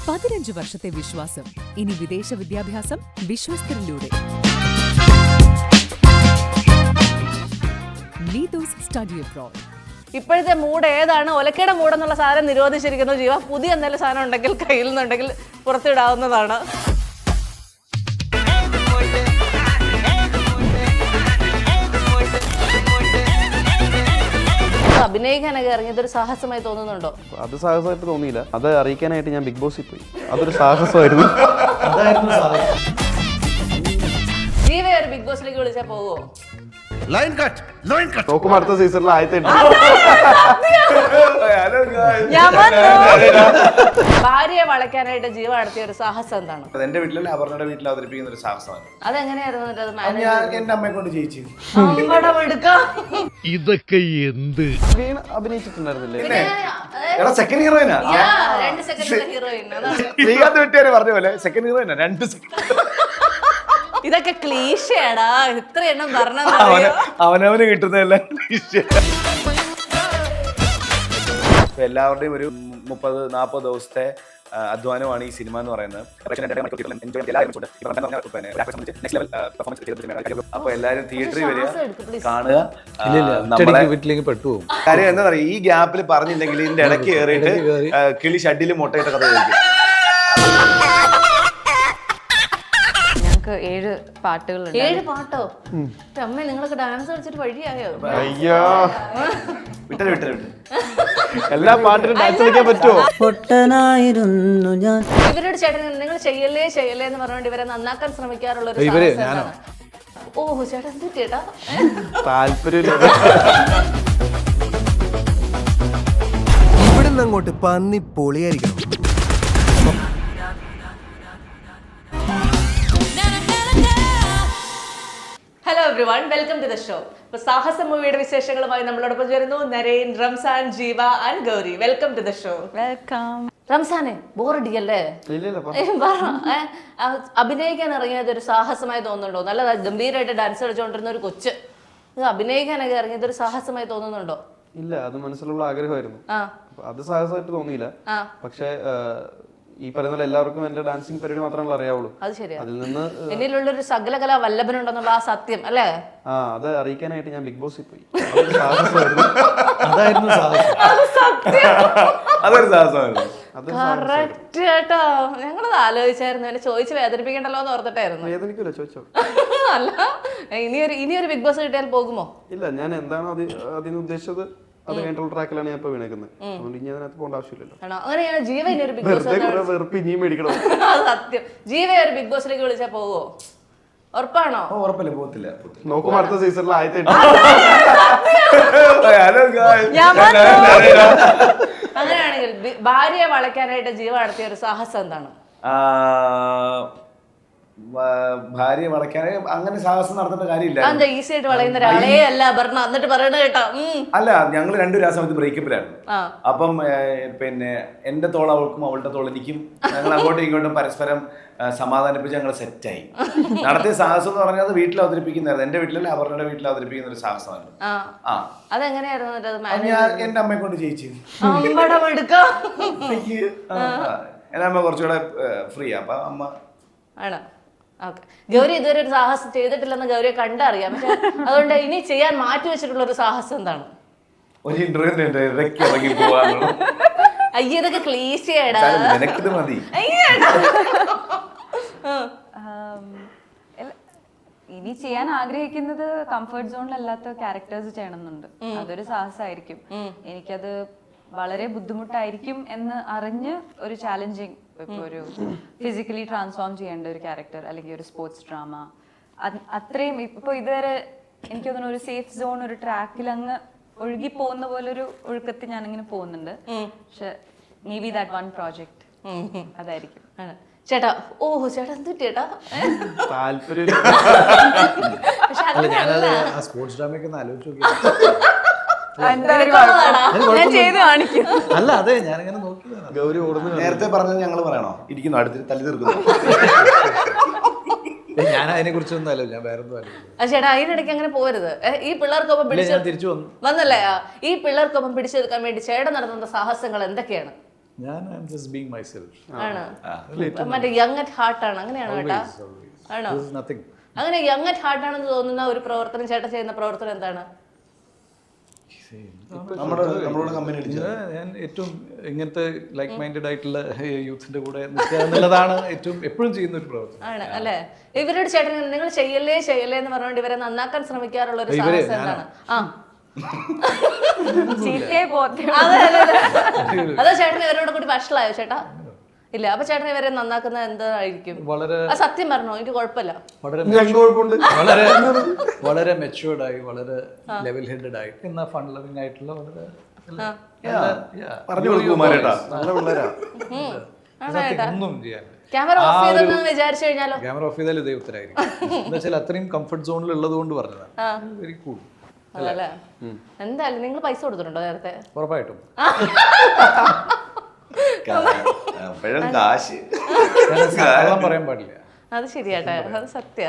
15 വർഷത്തെ വിശ്വാസം. ഇനി വിദേശ വിദ്യാഭ്യാസം വിശ്വസ്തരിലൂടെ. Neethus study abroad. ഇപ്പോഴത്തെ മൂഡ് ഏതാണ്? ഒലക്കയുടെ മൂടെന്നുള്ള സാധനം നിരോധിച്ചിരിക്കുന്നു. ജീവ പുതിയ എന്തെങ്കിലും സാധനം ഉണ്ടെങ്കിൽ കയ്യിൽ നിന്നുണ്ടെങ്കിൽ പുറത്തിടാവുന്നതാണ്. അഭിനയിക്കാനൊക്കെ ഇറങ്ങിയതൊരു സാഹസമായി തോന്നുന്നുണ്ടോ? അത് സാഹസമായിട്ട് തോന്നിയില്ല. അത് അറിയിക്കാനായിട്ട് ഞാൻ ബിഗ് ബോസിൽ പോയി. അതൊരു സാഹസമായിരുന്നു. ജീവ ഒരു ബിഗ് ബോസിലേക്ക് വിളിച്ചാൽ പോവോ? നോക്കും അടുത്ത സീസണിൽ ആദ്യത്തെ ഭാര്യയെ വളയ്ക്കാനായിട്ട് ജീവ നടത്തിയ ഒരു സാഹസം എന്താണ്? എന്റെ വീട്ടിലല്ല അവരുടെ വീട്ടിൽ അവതരിപ്പിക്കുന്ന ഒരു സാഹസമാണ്. അതെങ്ങനെയായിരുന്നു? ഞാൻ എന്റെ അമ്മയെ കൊണ്ട് ജയിച്ചു. ഇതൊക്കെ എന്ത് അഭിനയിച്ചിട്ടുണ്ടായിരുന്നില്ലേ? എടാ സെക്കൻഡ് ഹീറോയിനാ. 2 സെക്കൻഡ് ഹീറോയിൻ. ശ്രീകാന്ത് വെട്ടിയാര് പറഞ്ഞ പോലെ സെക്കൻഡ് ഹീറോയിനാ. 2 സെക്കൻഡ്. ഇതൊക്കെ ക്ലീശയാടാ. ഇത്ര എണ്ണം പറഞ്ഞ അവനവന് കിട്ടുന്നതെല്ലാം എല്ലാവരുടെയും ഒരു 30-40 ദിവസത്തെ അധ്വാനമാണ് ഈ സിനിമ എന്ന് പറയുന്നത്. അപ്പൊ എല്ലാരും തിയേറ്ററിൽ വരിക, കാണുക. കാര്യം എന്താ പറയാ, ഈ ഗ്യാപ്പിൽ പറഞ്ഞില്ലെങ്കിൽ ഇതിന്റെ ഇടയ്ക്ക് കയറിയിട്ട് കിളി ഷഡിൽ മുട്ടയിട്ട കഥ കഴിക്കും. 7 പാട്ടുകളുണ്ട്. 7 പാട്ടോ? അമ്മ നിങ്ങളൊക്കെ ഡാൻസ് കളിച്ചിട്ട് വഴിയായോ? അയ്യോ വിട്ടു എല്ലാ പാട്ടിലും ഡാൻസ് കളിക്കാൻ പറ്റുമോ? ഇവരോട് ചേട്ടൻ നിങ്ങൾ ചെയ്യല്ലേ എന്ന് പറഞ്ഞുകൊണ്ട് ഇവരെ നന്നാക്കാൻ ശ്രമിക്കാറുള്ള ഓഹോ ചേട്ടാ എന്ത് ചേട്ടാ താല്പര്യമില്ല. ഇവിടുന്ന് അങ്ങോട്ട് പന്നി പൊളിയായിരിക്കണം. Hello everyone, welcome to the show. ഇപ്പൊ സാഹസ മൂവിയുടെ വിശേഷങ്ങളുമായി നമ്മളോടൊപ്പം ചേരുന്നു Narain, Ramzan, Jeeva and Gauri. Welcome to the show. Welcome. റംസാനെ ബോറടിക്കല്ലേ? അഭിനയിക്കാൻ ഇറങ്ങിയത് ഒരു സാഹസമായി തോന്നുന്നുണ്ടോ? നല്ല ഗംഭീരമായിട്ട് ഡാൻസ് കളിച്ചുകൊണ്ടിരുന്ന ഒരു കൊച്ച് അഭിനയിക്കാനൊക്കെ ഇറങ്ങിയത് ഒരു സാഹസമായി തോന്നുന്നുണ്ടോ? ഇല്ല, അത് മനസ്സിലുള്ള ആഗ്രഹമായിരുന്നു. അത് സാഹസമായിട്ട് തോന്നിയില്ല. പക്ഷെ ഈ പറയുന്ന എല്ലാവർക്കും എന്റെ ഡാൻസിങ് പരിപാടി മാത്രമേ അറിയാവുള്ളൂ. അത് ശരിയാ. അതിൽ നിന്ന് എന്നിലുള്ളൊരു സകലകലാ വല്ലഭനുണ്ടെന്നുള്ള ആ സത്യം അല്ലേ? അത് അറിയിക്കാനായിട്ട് ഞാൻ ബിഗ് ബോസിൽ പോയി. അതൊരു സാഹസമായിരുന്നു. കറക്റ്റ് കേട്ടോ. ഞങ്ങളത് ആലോചിച്ചായിരുന്നു, എന്നെ ചോദിച്ച് വേദനിപ്പിക്കണ്ടല്ലോ എന്ന് ഓർത്തിട്ടായിരുന്നു. വേദനിക്കൂല, ചോദിച്ചോ. അല്ല, ഇനിയൊരു ബിഗ് ബോസ് കിട്ടിയാൽ പോകുമോ? ഇല്ല, ഞാൻ എന്താണോ അതിന് ഉദ്ദേശിച്ചത് അത് കഴിഞ്ഞിട്ടുള്ള ട്രാക്കിലാണ് ഞാൻ ഇപ്പൊ വീണേക്കുന്നത്. അതുകൊണ്ട് ഇനി അതിനകത്ത് പോകേണ്ട ആവശ്യമില്ലല്ലോ. അങ്ങനെയാണ് ജീവ ഇനി ഒരു ബിഗ് ബോസ് സത്യം. ജീവ ഒരു ബിഗ് ബോസിലേക്ക് വിളിച്ചാൽ പോവോ? ഉറപ്പാണോ? ഉറപ്പല്ലേ, പോകത്തില്ല. നോക്കും അടുത്ത സീസണിൽ ആദ്യത്തെ അങ്ങനെയാണെങ്കിൽ ഭാര്യയെ വളയ്ക്കാനായിട്ട് ജീവ നടത്തിയ ഒരു സാഹസം എന്താണ്? ഭാര്യയെ വളയ്ക്കാനേ അങ്ങനെ സാഹസം നടത്തേണ്ട കാര്യമില്ല. എന്താ ഈസി ആയിട്ട് വളയുന്ന ഒരാളെ അല്ല പറഞ്ഞ എന്നിട്ട് പറയണ കേട്ടോ. അല്ല, ഞങ്ങൾ 2 സമയത്ത് ബ്രേക്കപ്പിലായിരുന്നു. അപ്പം പിന്നെ എന്റെ തോൾ അവൾക്കും അവളുടെ തോൾ എനിക്കും, ഞങ്ങൾ അങ്ങോട്ടും ഇങ്ങോട്ടും പരസ്പരം സമാധാനിപ്പിച്ച് ഞങ്ങൾ സെറ്റായി. നടത്തിയ സാഹസം എന്ന് പറഞ്ഞാൽ വീട്ടിൽ അവതരിപ്പിക്കുന്നതായിരുന്നു. എന്റെ വീട്ടിലല്ല അവരുടെ വീട്ടിൽ അവതരിപ്പിക്കുന്ന ഒരു സാഹസമാണ്. അതെങ്ങനെയായിരുന്നു? ഞാൻ എന്റെ അമ്മയെ കൊണ്ട് ജയിച്ചു. എന്റെ അമ്മ കുറച്ചുകൂടെ ഫ്രീ. അപ്പൊ അമ്മ ആണ്. ഓക്കെ. ഗൗരി ഇതുവരെ ഒരു സാഹസം ചെയ്തിട്ടില്ലെന്ന് ഗൗരിയെ കണ്ടറിയാം. പക്ഷെ അതുകൊണ്ട് ഇനി ചെയ്യാൻ മാറ്റി വെച്ചിട്ടുള്ള ഒരു സാഹസം എന്താണ്? ഒരു ഇന്റർവ്യൂ പോവാ. അയ്യ, ഇതൊക്കെ ക്ലീശയാടാ. മതി. ഇനി ചെയ്യാൻ ആഗ്രഹിക്കുന്നത് കംഫർട്ട് സോണിലല്ലാത്ത ക്യാരക്ടേഴ്സ് ചെയ്യണമെന്നുണ്ട്. അതൊരു സാഹസമായിരിക്കും. എനിക്കത് വളരെ ബുദ്ധിമുട്ടായിരിക്കും എന്ന് അറിഞ്ഞ് ഒരു ചാലഞ്ചിങ്, ഇപ്പൊ ഒരു ഫിസിക്കലി ട്രാൻസ്ഫോം ചെയ്യേണ്ട ഒരു ക്യാരക്ടർ അല്ലെങ്കിൽ ഒരു സ്പോർട്സ് ഡ്രാമ, അത്രയും ഇപ്പൊ ഇതുവരെ എനിക്ക് തോന്നുന്നു ഒരു സേഫ് സോൺ, ഒരു ട്രാക്കിൽ അങ്ങ് ഒഴുകി പോകുന്ന പോലെ ഒരു ഒഴുക്കത്തിൽ ഞാനിങ്ങനെ പോകുന്നുണ്ട്. പക്ഷെ may be that one project അതായിരിക്കും. ചേട്ടാ ഓഹോ ചേട്ടാ എന്ത് ചേട്ടാ താല്പര്യം. സ്പോർട്സ് ഡ്രാമയൊക്കെ ഒന്ന് ആലോചിച്ച് നോക്കി. ഞാൻ ചെയ്ത് കാണിക്കും. അല്ല, അതെ, ഞാനിങ്ങനെ നോക്കി. ഗൗരി ഓടുന്നു. നേരത്തെ പറഞ്ഞത് ഞങ്ങൾ പറയണോ? ഇരിക്കുന്നു, അടുത്ത് തല്ലി തീർക്കുന്നു. ഞാൻ അതിനെ കുറിച്ചൊന്നും അല്ലോ, ഞാൻ വേറെ ഒന്നും അല്ല. ചേട്ടാ അതിനിടയ്ക്ക് അങ്ങനെ പോരുത്. ഈ പിള്ളേർക്കൊപ്പം തിരിച്ചു വന്നല്ലേ? ഈ പിള്ളേർക്കൊപ്പം പിടിച്ചു നിൽക്കാൻ വേണ്ടി ചേട്ടൻ നടത്തുന്ന സാഹസങ്ങൾ എന്തൊക്കെയാണ്? ഞാൻ I am just being myself. ആണ് മറ്റേ യങ് അറ്റ് ഹാർട്ട് ആണ്, അങ്ങനെയാണോ ചേട്ടാ? ആണോ? നത്തിങ്. അങ്ങനെ യങ് അറ്റ് ഹാർട്ട് ആണെന്ന് തോന്നുന്ന ഒരു പ്രവർത്തനം ചേട്ടൻ ചെയ്യുന്ന പ്രവർത്തനം എന്താണ്? നമ്മളോട് കമ്പനി ഞാൻ ഏറ്റവും ഇങ്ങനത്തെ ലൈക്ക് മൈൻഡഡ് ആയിട്ടുള്ള യൂത്തിന്റെ കൂടെ നിൽക്കുക എന്നുള്ളതാണ് ഏറ്റവും എപ്പോഴും ചെയ്യുന്ന ഒരു പ്രവർത്തനം. ആണ് അല്ലേ? ഇവരുടെ ചേട്ടൻ നിങ്ങൾ ചെയ്യല്ലേ ചെയ്യല്ലേ എന്ന് പറഞ്ഞുകൊണ്ട് ഇവരെ നന്നാക്കാൻ ശ്രമിക്കാറുള്ള ഒരു സാഹസം എന്താണ്? ആ ചീത്തയായി പോകത്തേ അതെ അതെ അതെ. അതോ ചേട്ടൻ ഇവരോട് കൂടി വഷളായോ ചേട്ടാ? ഇല്ല. അപ്പൊ ചേട്ടൻ ഇവരെ നന്നാക്കുന്ന എന്തായിരിക്കും? വളരെ സത്യം പറഞ്ഞോ, എനിക്ക് കുഴപ്പമില്ല. വളരെ മെച്ചുവേർഡ് ആയി, വളരെ ലെവൽ ഹെഡഡ് ആയി, എന്നാ ഫൺ ലവിംഗ് ആയിട്ടുള്ള വളരെ പറഞ്ഞു കൊടുക്കുമാരേട്ടാ. നല്ല പിള്ളേരാ. ഒന്നും ചെയ്യാൻ. ക്യാമറ ഓഫ് ചെയ്തെന്ന് വിചാരിച്ചു കഴിഞ്ഞാലോ? ക്യാമറ ഓഫ് ചെയ്താൽ ഇതേ ഉത്തരായിരിക്കും. എന്താ വെച്ചാൽ അത്രയും കംഫർട്ട് സോണിൽ ഉള്ളത് കൊണ്ട് പറഞ്ഞതാണ്. Very cool. അതല്ലേ? എന്തായാലും നിങ്ങൾ പൈസ കൊടുത്തിട്ടുണ്ടോ നേരത്തെ? ഉറപ്പായിട്ടും. കാശ് പറയാൻ പാടില്ല. അത് ശരിയാട്ടെ, അത് സത്യ.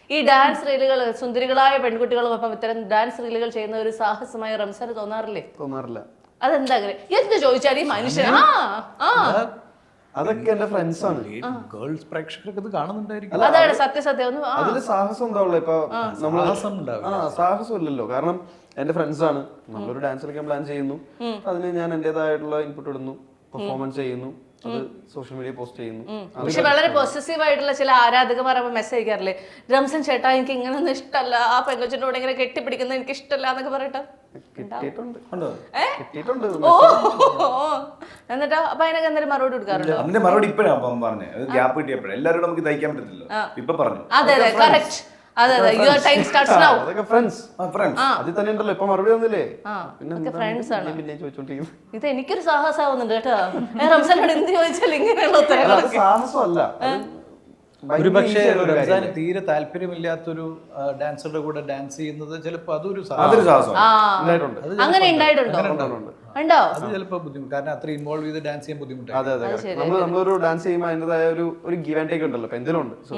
ഈ ഡാൻസ് റീലുകൾ സുന്ദരികളായ പെൺകുട്ടികളൊപ്പം ഇത്തരം ഡാൻസ് റീലുകൾ ചെയ്യുന്ന ഒരു സാഹസമായ റംസാന് തോന്നാറില്ലേ? തോന്നാറില്ല. അതെന്താ എന്ത് ചോദിച്ചാൽ ഈ മനുഷ്യൻ അതൊക്കെ എന്റെ ഫ്രണ്ട്സ് ആണ്. ഗേൾസ് പ്രേക്ഷകർക്ക് ഇത് കാണുന്നുണ്ടായിരിക്കും. അതാണ് സത്യം. ഒന്ന് അതില് സാഹസം ഉണ്ടാവുള്ളൂ. ഇപ്പൊ നമ്മള് സാഹസം ഉണ്ടാവില്ല. സാഹസം ഇല്ലല്ലോ. കാരണം എന്റെ ഫ്രണ്ട്സ് ആണ്. നമ്മളൊരു ഡാൻസ് കളിക്കാൻ പ്ലാൻ ചെയ്യുന്നു, അതിന് ഞാൻ എന്റേതായിട്ടുള്ള ഇൻപുട്ട് ഇടുന്നു, പെർഫോമൻസ് ചെയ്യുന്നു, അത് സോഷ്യൽ മീഡിയ പോസ്റ്റ് ചെയ്യുന്നു. പക്ഷെ വളരെ പോസസീവ് ആയിട്ടുള്ള ചില ആരാധകമാർ മെസ്സേജ് അയക്കാറില്ലേ, റംസാൻ ചേട്ടാ എനിക്ക് ഇങ്ങനൊന്നും ഇഷ്ടമല്ല, ആ പെങ്കൊച്ചിന്റെ കൂടെ ഇങ്ങനെ കെട്ടിപ്പിടിക്കുന്നത് എനിക്ക് ഇഷ്ടമല്ല എന്നൊക്കെ പറയട്ടെ. കിട്ടിയിട്ടുണ്ട്. എന്നിട്ടോ അപ്പൊ അതിനൊക്കെ എന്തെങ്കിലും മറുപടി കൊടുക്കാറുണ്ടോ? അതിന്റെ മറുപടി ഇപ്പഴാണ് പറഞ്ഞത്. ഗ്യാപ്പ് കിട്ടിയപ്പോഴേ എല്ലാവരോടും നമുക്ക് തയ്ക്കാൻ പറ്റത്തില്ല. ഇപ്പൊ പറഞ്ഞു. അതെ അതെ കറക്റ്റ്. അതെ അതെ യുവർ ടൈം സ്റ്റാർട്ട്സ് നൗ. അതൊക്കെ ഫ്രണ്ട്സ്. അതിൽ തന്നെ ഉണ്ടല്ലോ. ഇപ്പൊ മറുപടി വന്നില്ലേ? പിന്നെ ഫ്രണ്ട്സ് ആണ്. പിന്നെ ചോദിച്ചോണ്ടിരിക്കും. ഇത് എനിക്കൊരു സാഹസമാവുന്നുണ്ട് കേട്ടോ. റംസാനോട് എന്ത് ചോദിച്ചാലും ഇങ്ങനെയുള്ള ഉത്തരങ്ങളൊക്കെ. സാഹസമല്ല, ഒരു പക്ഷേ റംസാന് തീരെ താല്പര്യമില്ലാത്തൊരു ഡാൻസറുടെ കൂടെ ഡാൻസ് ചെയ്യുന്നത് ചിലപ്പോൾ അതൊരു സാഹസം അങ്ങനെ ഉണ്ടായിട്ടുണ്ടോ? ഉണ്ടോ? അത് ചിലപ്പോൾ ബുദ്ധിമുട്ട്. കാരണം അത്ര ഇൻവോൾവ് ചെയ്ത് ഡാൻസ് ചെയ്യാൻ ബുദ്ധിമുട്ടാണ്. അതെ അതെ. നമ്മളൊരു ഡാൻസ് ചെയ്യുമ്പോൾ അതിൻ്റെതായ ഒരു ഗീവ് ആൻഡ് ടേക്ക് ഉണ്ടല്ലോ. എന്തിനും ഉണ്ട്. സോ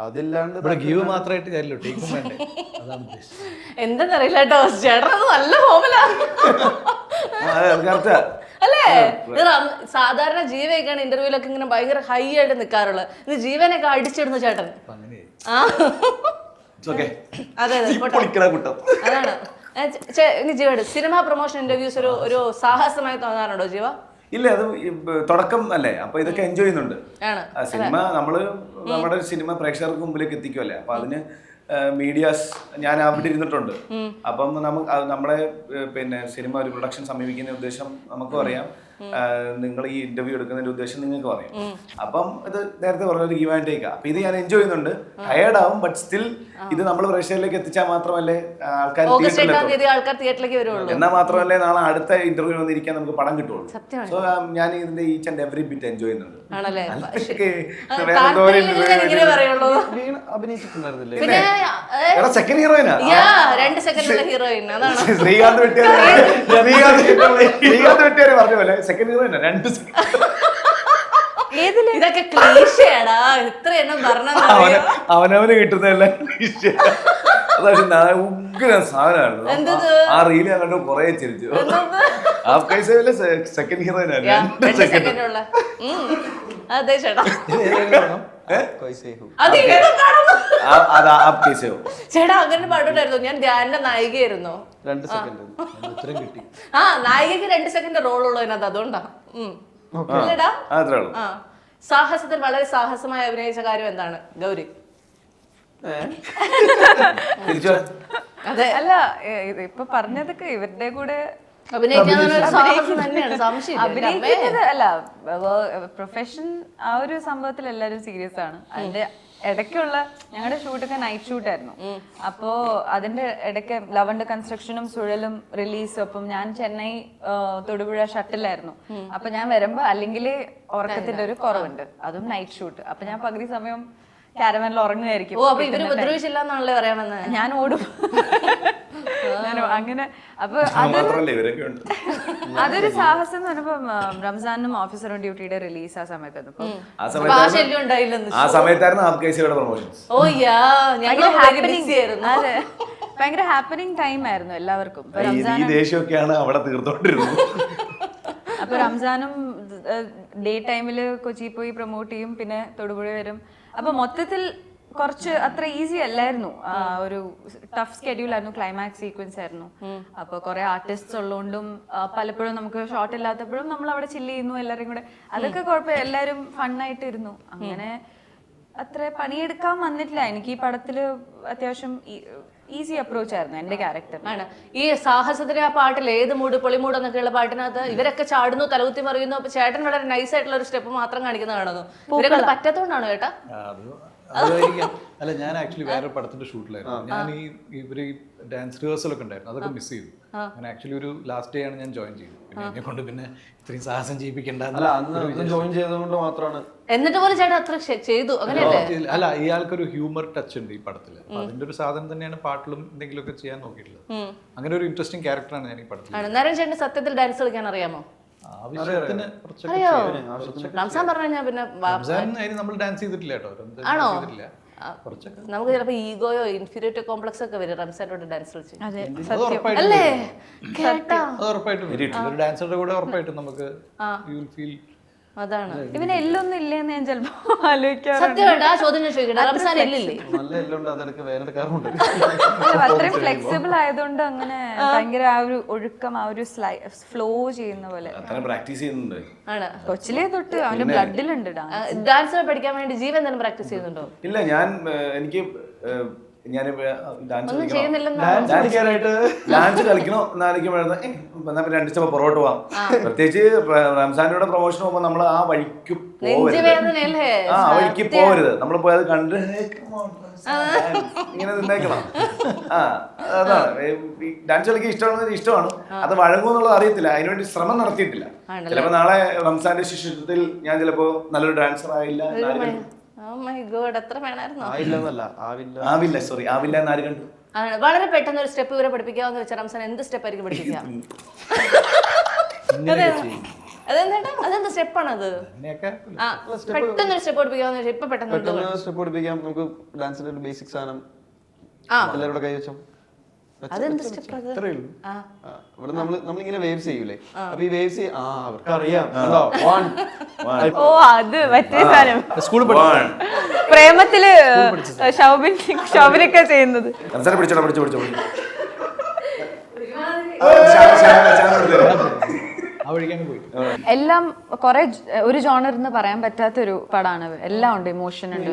അതില്ലാണ്ട് ഇവിടെ ഗീവ് മാത്രമായിട്ട് കാര്യമില്ല, ടേക്കും വേണ്ടേ. അതാണ് ഉദ്ദേശിച്ചത്. എന്തെന്നറിയില്ല കേട്ടോ, ചേട്ടനത് നല്ല ഫോമിലാണ് അല്ലേ? സാധാരണ ജീവയൊക്കെയാണ് ഇന്റർവ്യൂലൊക്കെ ഇങ്ങനെ ഭയങ്കര ഹൈ ആയിട്ട് നിൽക്കാറുള്ളത്. ഇത് ജീവനൊക്കെ അടിച്ചിടുന്നു ചേട്ടൻ. അതെ അതാണ്. ഇനി ജീവയുടെ സിനിമ പ്രൊമോഷൻ ഇന്റർവ്യൂസ് ഒരു സാഹസമായി തോന്നാറുണ്ടോ ജീവ? ഇല്ല, അത് തുടക്കം അല്ലേ. അപ്പൊ ഇതൊക്കെ എൻജോയ് ചെയ്യുന്നുണ്ട്. സിനിമ നമ്മള് നമ്മുടെ സിനിമ പ്രേക്ഷകർക്ക് മുമ്പിലേക്ക് എത്തിക്കുമല്ലേ. അപ്പൊ അതിന് മീഡിയാസ് ഞാൻ അവിടെ ഇരുന്നിട്ടുണ്ട്. അപ്പം നമ്മുടെ പിന്നെ സിനിമ ഒരു പ്രൊഡക്ഷൻ സമീപിക്കുന്ന ഉദ്ദേശം നമുക്കും അറിയാം, നിങ്ങൾ ഈ ഇന്റർവ്യൂ എടുക്കുന്നതിന്റെ ഉദ്ദേശം നിങ്ങൾക്ക് അറിയാം. അപ്പം ഇത് നേരത്തെ പറഞ്ഞൊരു ഗീവ് ആൻഡ് ടേക്ക്. അപ്പൊ ഇത് ഞാൻ എൻജോയ് ചെയ്യുന്നുണ്ട്. ടയേർഡ് ആവും, ബട്ട് സ്റ്റിൽ ഇത് നമ്മൾ പ്രേക്ഷകരിലേക്ക് എത്തിച്ചാൽ മാത്രമല്ലേ ആൾക്കാർ തിയേറ്ററിലേക്ക് വരുള്ളൂ. എന്നാൽ മാത്രമല്ലേ നാളെ അടുത്ത ഇന്റർവ്യൂ വന്നിരിക്കാൻ നമുക്ക് പടം കിട്ടുള്ളൂ. സോ ഞാൻ ഇതിന്റെ each and every bit enjoy ചെയ്യുന്നുണ്ട്. സെക്കൻഡ് ഹീറോയിനാ, 2 സെക്കൻഡിലെ ഹീറോയിൻ. അതാണ് ശ്രീകാന്ത് വെട്ടിയാര് പറഞ്ഞ പോലെ സെക്കൻഡ് ഹീറോയിനാ 2 സെക്കൻഡ്. ഇതൊക്കെ ക്ലീശയാടാ. ഇത്ര എണ്ണം പറഞ്ഞ അവനവന് കിട്ടുന്നതെല്ലാം ഉഗ്ര സാധനമായിരുന്നു. ആ റീല് ഞാൻ കണ്ടു, കൊറേ ചിരിച്ചു. സെക്കൻഡ് ഹീറോയിനാണ്. അതെ ചേട്ടാ, ചേട്ടാ അങ്ങനെ പാടുണ്ടായിരുന്നു. ഞാൻ ധ്യാനിന്റെ നായികയായിരുന്നു. 2 സെക്കൻഡ് കിട്ടി. ആ നായികക്ക് 2 സെക്കൻഡ് റോൾ ഉള്ളൂ അതിനകത്ത്. അതുകൊണ്ടാ. സാഹസത്തിൽ വളരെ സാഹസമായി അഭിനയിച്ച കാര്യം എന്താണ് ഗൗരി? അതെ അല്ല, ഇപ്പൊ പറഞ്ഞതൊക്കെ ഇവരുടെ കൂടെ അഭിനയിക്കുന്നത് അല്ല, പ്രൊഫഷൻ ആ ഒരു സംഭവത്തിൽ എല്ലാരും സീരിയസ് ആണ്. അതിന്റെ ഇടയ്ക്കുള്ള ഞങ്ങളുടെ ഷൂട്ടൊക്കെ നൈറ്റ് ഷൂട്ടായിരുന്നു. അപ്പോ അതിന്റെ ഇടയ്ക്ക് ലവണ്ട് കൺസ്ട്രക്ഷനും സുഴലും റിലീസും. അപ്പം ഞാൻ ചെന്നൈ തൊടുപുഴ ഷട്ടിലായിരുന്നു. അപ്പൊ ഞാൻ വരുമ്പോ അല്ലെങ്കിൽ ഉറക്കത്തിന്റെ ഒരു കുറവുണ്ട്, അതും നൈറ്റ് ഷൂട്ട്. അപ്പൊ ഞാൻ പകുതി സമയം കാരവാനിൽ ഉറങ്ങുമായിരിക്കും. ഞാൻ ഓടും അങ്ങനെ. അപ്പൊ അതൊരു സാഹസം എന്ന് പറഞ്ഞപ്പോ റംസാനും ഓഫീസർ ഓൺ ഡ്യൂട്ടിയുടെ റിലീസ് ആ സമയത്തായിരുന്നു. അതെ, ഭയങ്കര ഹാപ്പനിങ് ടൈം ആയിരുന്നു എല്ലാവർക്കും. അപ്പൊ റംസാനും ഡേ ടൈമിൽ കൊച്ചി പോയി പ്രൊമോട്ട് ചെയ്യും, പിന്നെ തൊടുപുഴ വരും. അപ്പൊ മൊത്തത്തിൽ കുറച്ച് അത്ര ഈസി അല്ലായിരുന്നു. ഒരു ടഫ് സ്കെഡ്യൂൾ ആയിരുന്നു, ക്ലൈമാക്സ് സീക്വൻസ് ആയിരുന്നു. അപ്പൊ കുറെ ആർട്ടിസ്റ്റ് ഉള്ളതുകൊണ്ടും പലപ്പോഴും നമുക്ക് ഷോട്ട് ഇല്ലാത്തപ്പോഴും നമ്മൾ അവിടെ ചില്ല് ചെയ്യുന്നു എല്ലാവരും കൂടെ. അതൊക്കെ കുഴപ്പമില്ല, എല്ലാവരും ഫണ്ണായിട്ട് ഇരുന്നു. അങ്ങനെ അത്ര പണിയെടുക്കാൻ വന്നിട്ടില്ല. എനിക്ക് ഈ പടത്തില് അത്യാവശ്യം ഈസി അപ്രോച്ച് ആയിരുന്നു എന്റെ ക്യാരക്ടർ. ആണ് ഈ സാഹസത്തിന് ആ പാട്ടിൽ ഏത് മൂഡ് പൊളിമൂഡ് എന്നൊക്കെയുള്ള പാട്ടിനകത്ത് ഇവരൊക്കെ ചാടുന്നു, തലകുത്തി മറിയുന്നു. അപ്പൊ ചേട്ടൻ വളരെ നൈസ് ആയിട്ടുള്ള ഒരു സ്റ്റെപ്പ് മാത്രം കാണിക്കുന്ന കാണുന്നു. ഇവരൊക്കെ പറ്റാത്തോണ്ടാണോ ചേട്ടാ? അതായിരിക്കാം. അല്ല, ഞാൻ ആക്ച്വലി വേറെ പടത്തിന്റെ ഷൂട്ടിലായിരുന്നു. ഞാൻ ഇവര് ഡാൻസ് റിഹേഴ്സലൊക്കെ ഉണ്ടായിരുന്നു, അതൊക്കെ മിസ് ചെയ്തു. ഞാൻ ആക്ച്വലി ഒരു ലാസ്റ്റ് ഡേ ആണ് ഞാൻ ജോയിൻ ചെയ്തത്. പിന്നെ എന്നെ കൊണ്ട് പിന്നെ ഇത്രയും സാഹസം ചെയ്യിപ്പിക്കേണ്ട. ജോയിൻ ചെയ്തുകൊണ്ട് മാത്രമാണ്. എന്നിട്ട് പോലും ചേട്ടൻ അത്ര ചെയ്തു, അങ്ങനെയല്ലേ? അല്ല, ഇയാൾക്കൊരു ഹ്യൂമർ ടച്ച് ഉണ്ട് ഈ പടത്തില്. അതിന്റെ ഒരു സാധനം തന്നെയാണ് പാട്ടിലും എന്തെങ്കിലുമൊക്കെ ചെയ്യാൻ നോക്കിയിട്ടുള്ളത്. അങ്ങനെ ഒരു ഇൻട്രസ്റ്റിംഗ് ക്യാരക്ടറാണ് ഞാൻ ഈ പടത്തിൽ. നരൻ ചേട്ടന് സത്യത്തിൽ ഡാൻസ് കളിക്കാൻ അറിയാമോ? ആവശ്യത്തിന് റംസാൻ പറഞ്ഞു പിന്നെ നമ്മൾ ഡാൻസ് ചെയ്തിട്ടില്ല കേട്ടോ. ആണോ? കുറച്ചൊക്കെ നമുക്ക് ചിലപ്പോ ഈഗോയോ ഇൻഫീരിയോറിറ്റി കോംപ്ലക്സ് ഒക്കെ വരും റംസാനോട് ഡാൻസ് കളിച്ച്. അല്ലേ? അത് ഉറപ്പായിട്ടും ഒരു ഡാൻസറുടെ കൂടെ ഉറപ്പായിട്ടും നമുക്ക് യു വിൽ ഫീൽ. അതാണ്. ഇവന് എല്ലൊന്നും ഇല്ലേന്ന് ഞാൻ ചിലപ്പോ ആലോചിക്കാറുണ്ട്. സത്യമായിട്ട് ആ ചോദ്യം ഞാൻ ചോദിക്കട്ടെ, റംസാൻ എല്ലില്ലേ? നല്ല എല്ലുണ്ട്, അതൊക്കെ വേനൽക്കാറുണ്ട്. അത്രയും ഫ്ലെക്സിബിൾ ആയതുകൊണ്ട് അങ്ങനെ ഭയങ്കര ആ ഒരു ഒഴുക്കം, ആ ഒരു ഫ്ലോ ചെയ്യുന്ന പോലെ പ്രാക്ടീസ് ചെയ്യുന്നുണ്ട്. ആണ്. കൊച്ചിലേ തൊട്ട് അവന്റെ ബ്ലഡിലുണ്ട് ഡാൻസ്. ഡാൻസ് പഠിക്കാൻ വേണ്ടി ജീവൻ എന്തെങ്കിലും പ്രാക്ടീസ് ചെയ്യുന്നുണ്ടോ? ഇല്ല, എനിക്ക് ഡാൻസ് കളിക്കണോ എന്നാലിക്കുമ്പോഴാണ് രണ്ട് ചപ്പ പൊറോട്ട് പോവാം. പ്രത്യേകിച്ച് റംസാനോടെ പ്രൊമോഷൻ പോകുമ്പോ നമ്മൾ ആ വഴിക്ക് പോകരുത്. നമ്മൾ പോയത് കണ്ട് ഇങ്ങനെ നിന്നേക്കണം. അതാണ് ഡാൻസ് കളിക്കാൻ ഇഷ്ടമാണ്. അത് വഴങ്ങുമെന്നുള്ളത് അറിയത്തില്ല, അതിനുവേണ്ടി ശ്രമം നടത്തിയിട്ടില്ല. ചിലപ്പോ നാളെ റംസാന്റെ ശിഷ്യത്വത്തിൽ ഞാൻ ചിലപ്പോ നല്ലൊരു ഡാൻസർ ആയില്ല. ആവില്ല എന്നാര് കണ്ടു? വളരെ പെട്ടെന്ന് ഒരു സ്റ്റെപ്പ് ഇവരെ പഠിപ്പിക്കാന്ന് വെച്ചാൽ റംസാൻ എന്ത് സ്റ്റെപ്പ് ആയിരിക്കും പഠിപ്പിക്കുക? അതെന്താ സ്റ്റെപ്പാണത്? പെട്ടെന്ന് ഒരു സ്റ്റെപ്പ് പഠിപ്പിക്കാന്ന് വെച്ചാൽ ഇപ്പൊ പെട്ടെന്ന് സ്റ്റെപ്പ് പഠിപ്പിക്കാം. നമുക്ക് ഡാൻസിന്റെ ഒരു ബേസിക് സാധനം എല്ലാവരുടെ കൈ വെച്ചോ. അതെന്ത് സ്റ്റെപ്പ് അത്? ഇവിടെ നമ്മളിങ്ങനെ വേവ്സ് ചെയ്യൂലേ, അപ്പൊ ഈ വേവ്സ് അവർക്ക് അറിയാം. ഓ, അത് മറ്റേ സാധനം പ്രേമത്തില് ശോഭനൊക്കെ ചെയ്യുന്നത്. എല്ലാം കുറെ ഒരു ജോണർ എന്ന് പറയാൻ പറ്റാത്ത ഒരു പടാണ്. എല്ലാം ഉണ്ട്, ഇമോഷൻ ഉണ്ട്.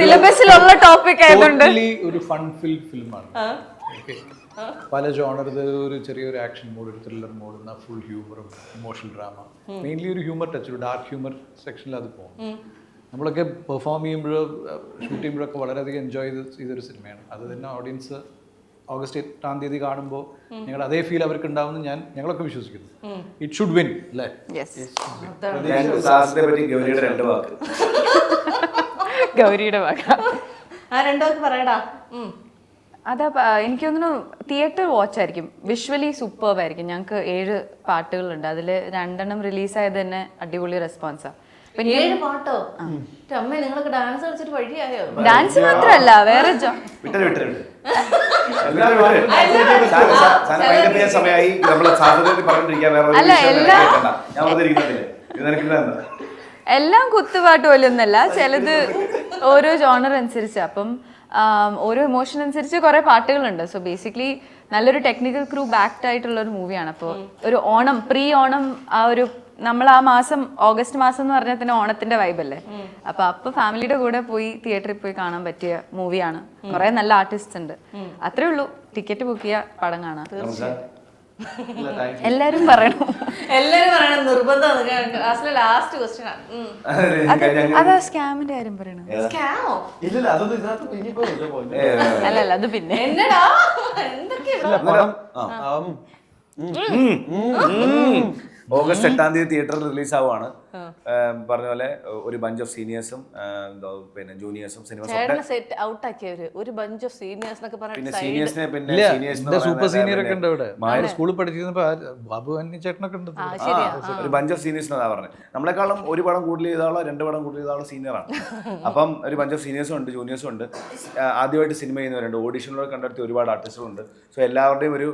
സിലബസിലുള്ള ടോപ്പിക് ആയതുകൊണ്ട് ഒരു ഫൺ ഫിലിമാണ്. പല ജോണർ, ഒരു ചെറിയൊരു ആക്ഷൻ മോഡ്, ഒരു ത്രില്ലർ മോഡ്, ഫുൾ ഹ്യൂമറും ഇമോഷണൽ ഡ്രാമ, മെയിൻലി ഒരു ഹ്യൂമർ ടച്ച്, ഒരു ഡാർക്ക് ഹ്യൂമർ സെക്ഷനിൽ അത് പോകും. നമ്മളൊക്കെ പെർഫോം ചെയ്യുമ്പോഴോ ഷൂട്ട് ചെയ്യുമ്പോഴൊക്കെ വളരെയധികം എൻജോയ് ചെയ്തൊരു സിനിമയാണ്. അത് തന്നെ ഓഡിയൻസ് ഓഗസ്റ്റ് 8-ാം തീയതി കാണുമ്പോൾ ഞങ്ങൾ അതേ ഫീൽ അവർക്ക് ഉണ്ടാവുമെന്ന് ഞങ്ങളൊക്കെ വിശ്വസിക്കുന്നു. ഇറ്റ് ഷുഡ് വിൻ അല്ലേ? ഗൗരിയുടെ വാക്ക് പറയടാ. അതാ എനിക്ക് തോന്നുന്നു തിയേറ്റർ വാച്ച് ആയിരിക്കും, വിഷ്വലി സൂപ്പർബ് ആയിരിക്കും. ഞങ്ങൾക്ക് 7 പാട്ടുകളുണ്ട്, അതിൽ 2 റിലീസായത് തന്നെ അടിപൊളി റെസ്പോൺസാ. ഡാൻസ് മാത്രല്ല, വേറെ അല്ല, എല്ലാം കുത്തുപാട്ട് പോലെയൊന്നല്ല, ചിലത് ഓരോ ജോണർ അനുസരിച്ച്. അപ്പം ഓരോ ഇമോഷൻ അനുസരിച്ച് കുറെ പാട്ടുകളുണ്ട്. സോ ബേസിക്കലി നല്ലൊരു ടെക്നിക്കൽ ക്രൂ ബാക്ക്ഡ് ആയിട്ടുള്ള ഒരു മൂവിയാണ്. അപ്പോൾ ഒരു ഓണം, പ്രീ ഓണം, ആ ഒരു നമ്മൾ ആ മാസം ഓഗസ്റ്റ് മാസം എന്ന് പറഞ്ഞാൽ തന്നെ ഓണത്തിന്റെ വൈബല്ലേ. അപ്പൊ ഫാമിലിയുടെ കൂടെ പോയി തിയേറ്ററിൽ പോയി കാണാൻ പറ്റിയ മൂവിയാണ്. കുറെ നല്ല ആർട്ടിസ്റ്റ് ഉണ്ട്. അത്രേ ഉള്ളൂ. ടിക്കറ്റ് ബുക്ക് ചെയ്യുക, പടം കാണാം. എല്ലാരും പറയണം, നിർബന്ധമാണ്. ലാസ്റ്റ് ക്വസ്റ്റ്യൻ അതാ സ്കാമിന്റെ കാര്യം പറയണം. അല്ലല്ല, അത് പിന്നെ ഓഗസ്റ്റ് 8-ാം തീയതി തിയേറ്ററിൽ റിലീസ് ആവുകയാണ്. പറഞ്ഞ പോലെ ഒരു ബഞ്ച് ഓഫ് സീനിയേഴ്സും പിന്നെ ജൂനിയേഴ്സും ചേട്ടനെ സെറ്റ് ഔട്ട് ആക്കിയവര് ഒരു ബഞ്ച് ഓഫ് സീനിയേഴ്സ് എന്നൊക്കെ പിന്നെ പറഞ്ഞിട്ട് സീനിയേഴ്സിനെ പിന്നെ ഇല്ല, seniors എന്ന് എന്റെ സൂപ്പർ പറയുന്നത് സീനിയർ ഒക്കെ പിന്നെ ഉണ്ട് ഇവിടെ. സ്കൂളിൽ പഠിച്ചിരുന്നപ്പോ ബാബു അന്നി ചേട്ടനൊക്കെ ഉണ്ട്. ഒരു ബഞ്ച് ഓഫ് സീനിയേഴ്സ് എന്നാ പറഞ്ഞത്. നമ്മളെക്കാളും ഒരു പടം കൂടുതൽ ചെയ്താളോ 2 പടം കൂടുതൽ ചെയ്താളോ സീനിയറാണ്. അപ്പം ഒരു ബഞ്ച് ഓഫ് സീനിയേഴ്സും ഉണ്ട്, ജൂനിയേഴ്സും ഉണ്ട്, ആദ്യമായിട്ട് സിനിമ ചെയ്യുന്നവരുണ്ട്, ഓഡീഷനിലൂടെ കണ്ടെത്തിയ ഒരുപാട് ആർട്ടിസ്റ്റുകളുണ്ട്. സോ എല്ലാവരുടെയും ഒരു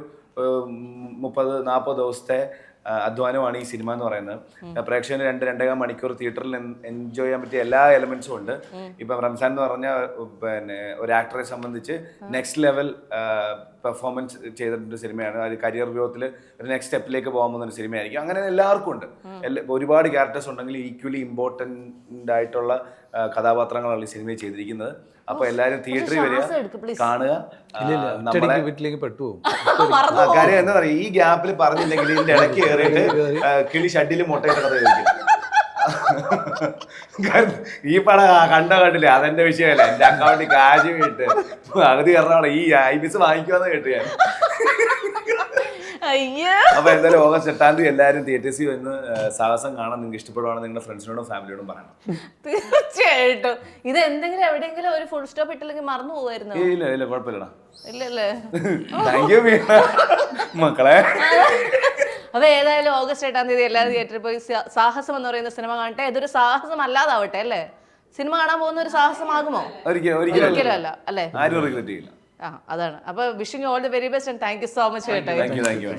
30-40 ദിവസത്തെ അധ്വാനമാണ് ഈ സിനിമ എന്ന് പറയുന്നത്. പ്രേക്ഷകന് 2-2.5 മണിക്കൂർ തിയേറ്ററിൽ എൻജോയ് ചെയ്യാൻ പറ്റിയ എല്ലാ എലമെന്റ്സും ഉണ്ട്. ഇപ്പം റംസാൻ എന്ന് പറഞ്ഞ പിന്നെ ഒരു ആക്ടറെ സംബന്ധിച്ച് നെക്സ്റ്റ് ലെവൽ പെർഫോമൻസ് ചെയ്തിട്ടൊരു സിനിമയാണ്. അത് കരിയർ ഗ്രോത്തിൽ ഒരു നെക്സ്റ്റ് സ്റ്റെപ്പിലേക്ക് പോകാൻ പോകുന്ന ഒരു സിനിമയായിരിക്കും. അങ്ങനെ എല്ലാവർക്കും ഉണ്ട്. ഒരുപാട് ക്യാരക്ടേഴ്സ് ഉണ്ടെങ്കിൽ ഈക്വലി ഇമ്പോർട്ടൻ്റ് ആയിട്ടുള്ള കഥാപാത്രങ്ങളാണ് ഈ സിനിമയിൽ ചെയ്തിരിക്കുന്നത്. അപ്പൊ എല്ലാരും തിയേറ്ററിൽ വരിക, കാണുക. നമ്മളെ വീട്ടിലേക്ക് പെട്ടുപോകും. കാര്യം എന്താ പറയാ, ഈ ഗ്യാപ്പിൽ പറഞ്ഞില്ലെങ്കിൽ ഇതിന്റെ ഇടയ്ക്ക് കയറിയിട്ട് കിളി ഷഡിൽ മുട്ടയിട്ട് കഥ ചോദിക്കും. ഈ പടം കണ്ടില്ലേ, അതെന്റെ വിഷയമല്ല. എന്റെ അക്കൗണ്ടിൽ കാശ് വിട്ട് അഗതി കയറണ ഈ ഐബിസ് വാങ്ങിക്കുവാന്ന് കേട്ടു ഞാൻ. അപ്പൊ എന്തായാലും ഓഗസ്റ്റ് 8-ാം തീയതി എല്ലാവരും തിയേറ്റേഴ്സിൽ വന്ന് സാഹസം കാണാൻ നിങ്ങൾക്ക് ഇഷ്ടപ്പെടുവാണ് നിങ്ങളുടെ ഫ്രണ്ട്സിനോടും ഫാമിലിയോടും പറയണം. തീർച്ചയായിട്ടും. ഇത് എന്തെങ്കിലും എവിടെയെങ്കിലും ഒരു ഫുൾ സ്റ്റോപ്പ് ഇട്ടില്ലെങ്കിൽ മറന്നു പോകുമായിരുന്നു. ഇല്ല കുഴപ്പമില്ലടാ. ഇല്ലല്ലേ? താങ്ക് യു മക്കളെ. അപ്പൊ ഏതായാലും ഓഗസ്റ്റ് 8-ാം തീയതി എല്ലാവരും തിയേറ്ററിൽ പോയി സാഹസം എന്ന് പറയുന്ന സിനിമ കാണട്ടെ. ഇതൊരു സാഹസം അല്ലാതാവട്ടെ അല്ലേ? സിനിമ കാണാൻ പോകുന്ന ഒരു സാഹസമാകുമോ? ഒരിക്കലും അല്ല അല്ലേ? ആരും റിഗ്രറ്റ് ചെയ്യില്ല. അതാണ്. അപ്പൊ wishing all the very best and thank you so much കേട്ടോ. Thank U